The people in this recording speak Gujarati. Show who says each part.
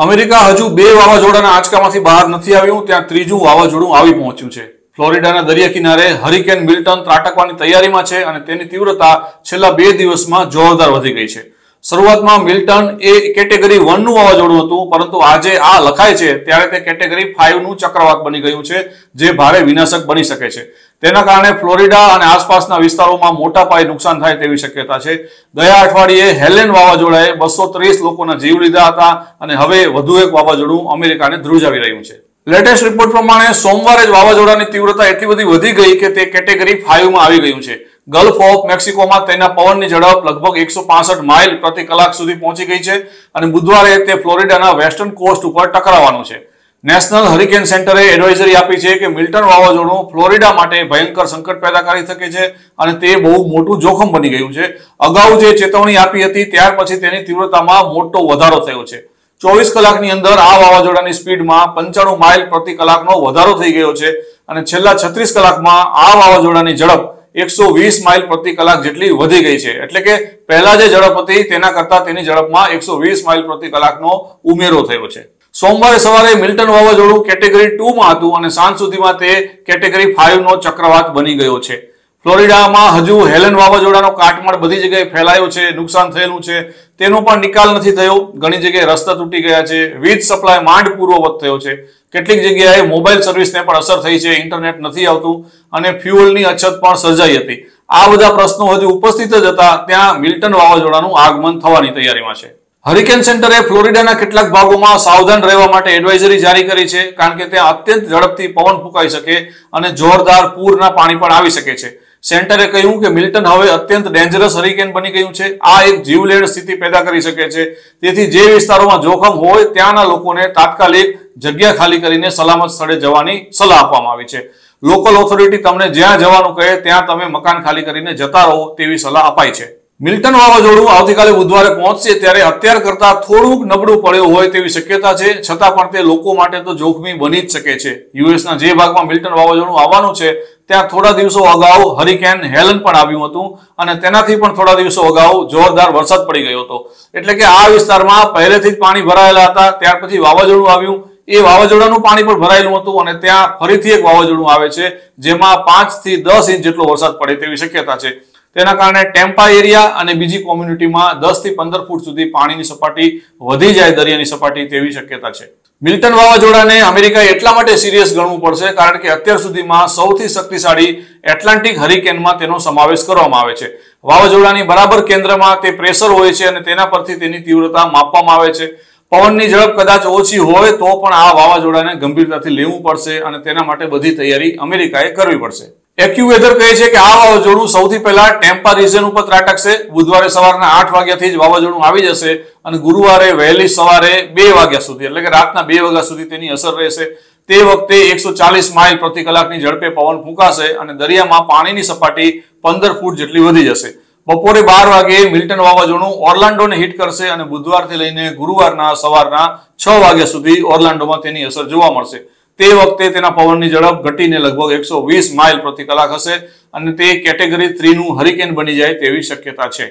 Speaker 1: અમેરિકા હજુ બે વાવાઝોડાના આંચકામાંથી બહાર નથી આવ્યું, ત્યાં ત્રીજું વાવાઝોડું આવી પહોંચ્યું છે. ફ્લોરિડાના દરિયા કિનારે હરિકેન મિલ્ટન ત્રાટકવાની તૈયારીમાં છે અને તેની તીવ્રતા છેલ્લા 2 દિવસમાં જોરદાર વધી ગઈ છે. શરૂઆતમાં મિલ્ટન એ કેટેગરી 1 નું વાવાઝોડું હતું, પરંતુ આજે આ લખાય છે ત્યારે તે કેટેગરી 5 નું ચક્રવાત બની ગયું છે, જે ભારે વિનાશક બની શકે છે. તેના કારણે ફ્લોરિડા અને આસપાસના વિસ્તારોમાં મોટા પાયે નુકસાન થાય તેવી શક્યતા છે. ગયા અઠવાડિયે હેલેન વાવાઝોડાએ 230 લોકોના જીવ લીધા હતા અને હવે વધુ એક વાવાઝોડું અમેરિકાને ધ્રુજાવી રહ્યું છે. લેટેસ્ટ રિપોર્ટ પ્રમાણે સોમવારે જ વાવાઝોડાની તીવ્રતા એટલી બધી વધી ગઈ કે તે કેટેગરી 5 માં આવી ગયું છે. ગલ્ફ ઓફ મેક્સિકોમાં તેના પવનની ઝડપ લગભગ 165 માઇલ પ્રતિ કલાક સુધી પહોંચી ગઈ છે અને બુધવારે તે ફ્લોરિડાના વેસ્ટર્ન કોસ્ટ ઉપર ટકરાવવાનું છે. નેશનલ હરિકેન સેન્ટરે એડવાઇઝરી આપી છે કે મિલ્ટન વાવાઝોડું ફ્લોરિડા માટે ભયંકર સંકટ પેદા કરી શકે છે અને તે બહુ મોટું જોખમ બની ગયું છે. અગાઉ જે ચેતવણી આપી હતી ત્યાર પછી તેની તીવ્રતામાં મોટો વધારો થયો છે. 24 કલાકની અંદર આ વાવાઝોડાની સ્પીડમાં 95 માઇલ પ્રતિ કલાકનો વધારો થઈ ગયો છે અને છેલ્લા 36 કલાકમાં આ વાવાઝોડાની ઝડપ 120 માઇલ પ્રતિ કલાક જેટલી વધી ગઈ છે. એટલે કે પહેલા જે ઝડપ હતી તેના કરતા તેની ઝડપમાં 120 માઇલ પ્રતિ કલાકનો ઉમેરો થયો છે. સોમવારે સવારે મિલ્ટન વાવાઝોડું કેટેગરી 2 માં હતું અને સાંજ સુધીમાં તે કેટેગરી 5 નો ચક્રવાત બની ગયો છે. ફ્લોરિડામાં હજુ હેલેન વાવાઝોડાનો કાટમાળ બધી જગ્યાએ ફેલાયો છે, નુકસાન થયેલું છે, તેનો પણ નિકાલ નથી થયો. ઘણી જગ્યાએ રસ્તા તૂટી ગયા છે, વીજ સપ્લાય માંડ પૂર્વવત થયો છે, કેટલીક જગ્યાએ મોબાઈલ સર્વિસને પણ અસર થઈ છે, ઇન્ટરનેટ નથી આવતું અને ફ્યુઅલની અછત પણ સર્જાઈ હતી. આ બધા પ્રશ્નો હજુ ઉપસ્થિત જ હતા ત્યાં મિલ્ટન વાવાઝોડાનું આગમન થવાની તૈયારીમાં છે. હરિકેન સેન્ટરે ફ્લોરિડાના કેટલાક ભાગોમાં સાવધાન રહેવા માટે એડવાઇઝરી જારી કરી છે, કારણ કે ત્યાં અત્યંત ઝડપથી પવન ફૂંકાઈ શકે અને જોરદાર પૂરના પાણી પણ આવી શકે છે. સેન્ટરે કહ્યું કે મિલ્ટન હવે અત્યંત ડેન્જરસ હરિકેન બની ગયું છે. આ એક જીવલેણ સ્થિતિ પેદા કરી શકે છે. તેથી જે વિસ્તારોમાં જોખમ હોય ત્યાંના લોકોને તાત્કાલિક જગ્યા ખાલી કરીને સલામત સ્થળે જવાની સલાહ આપવામાં આવી છે. લોકલ ઓથોરિટી તમને જ્યાં જવાનું કહે ત્યાં તમે મકાન ખાલી કરીને જતા રહો તેવી સલાહ અપાઈ છે. મિલ્ટન વાવાઝોડું આવતીકાલે બુધવારે પહોંચશે ત્યારે અત્યાર કરતા થોડુંક નબળું પડ્યું હોય તેવી શક્યતા છે, છતાં પણ તે લોકો માટે તો જોખમી બની જ શકે છે. યુએસના જે ભાગમાં મિલ્ટન વાવાઝોડું આવવાનું છે ત્યાં થોડા દિવસો અગાઉ હરિકેન હેલન પણ આવ્યું હતું અને તેનાથી પણ થોડા દિવસો અગાઉ જોરદાર વરસાદ પડી ગયો હતો. એટલે કે આ વિસ્તારમાં પહેલેથી જ પાણી ભરાયેલા હતા, ત્યાર પછી વાવાઝોડું આવ્યું, એ વાવાઝોડાનું પાણી પણ ભરાયેલું હતું અને ત્યાં ફરીથી એક વાવાઝોડું આવે છે જેમાં 5 થી 10 ઇંચ જેટલો વરસાદ પડે તેવી શક્યતા છે. તેના કારણે ટેમ્પા એરિયા અને બીજી કોમ્યુનિટીમાં 10 થી 15 ફૂટ સુધી પાણીની સપાટી વધી જાય, દરિયાની સપાટી, તેવી શક્યતા છે. મિલ્ટન વાવાઝોડાને અમેરિકાએ એટલા માટે સિરિયસ ગણવું પડશે કારણ કે અત્યાર સુધીમાં સૌથી શક્તિશાળી એટલાન્ટિક હરિકેનમાં તેનો સમાવેશ કરવામાં આવે છે. વાવાઝોડાની બરાબર કેન્દ્રમાં તે પ્રેશર હોય છે અને તેના પરથી તેની તીવ્રતા માપવામાં આવે છે. પવનની ઝડપ કદાચ ઓછી હોય તો પણ આ વાવાઝોડાને ગંભીરતાથી લેવું પડશે અને તેના માટે બધી તૈયારી અમેરિકાએ કરવી પડશે. એક્યુવેધર કહે છે કે આ વાવાઝોડું સૌથી પહેલા ટેમ્પા રીજન ઉપર ત્રાટકશે. બુધવારે સવારના 8 વાગ્યાથી જ વાવાઝોડું આવી જશે અને ગુરુવારે વહેલી સવારે 2 વાગ્યા સુધી, એટલે કે રાતના 2 વાગ્યા સુધી તેની અસર રહેશે. તે વખતે 140 માઇલ પ્રતિ કલાકની ઝડપે પવન ફૂંકાશે અને દરિયામાં પાણીની સપાટી 15 ફૂટ જેટલી વધી જશે. બપોરે 12 વાગે મિલ્ટન વાવાઝોડું ઓર્લાન્ડોને હિટ કરશે અને બુધવારથી લઈને ગુરુવારના સવારના 6 વાગ્યા સુધી ઓર્લાન્ડોમાં તેની અસર જોવા મળશે. તે વખતે તેના પવનની ઝડપ ઘટીને લગભગ 120 માઇલ પ્રતિ કલાક હશે અને તે કેટેગરી 3 નું હરિકેન બની જાય તેવી શક્યતા છે.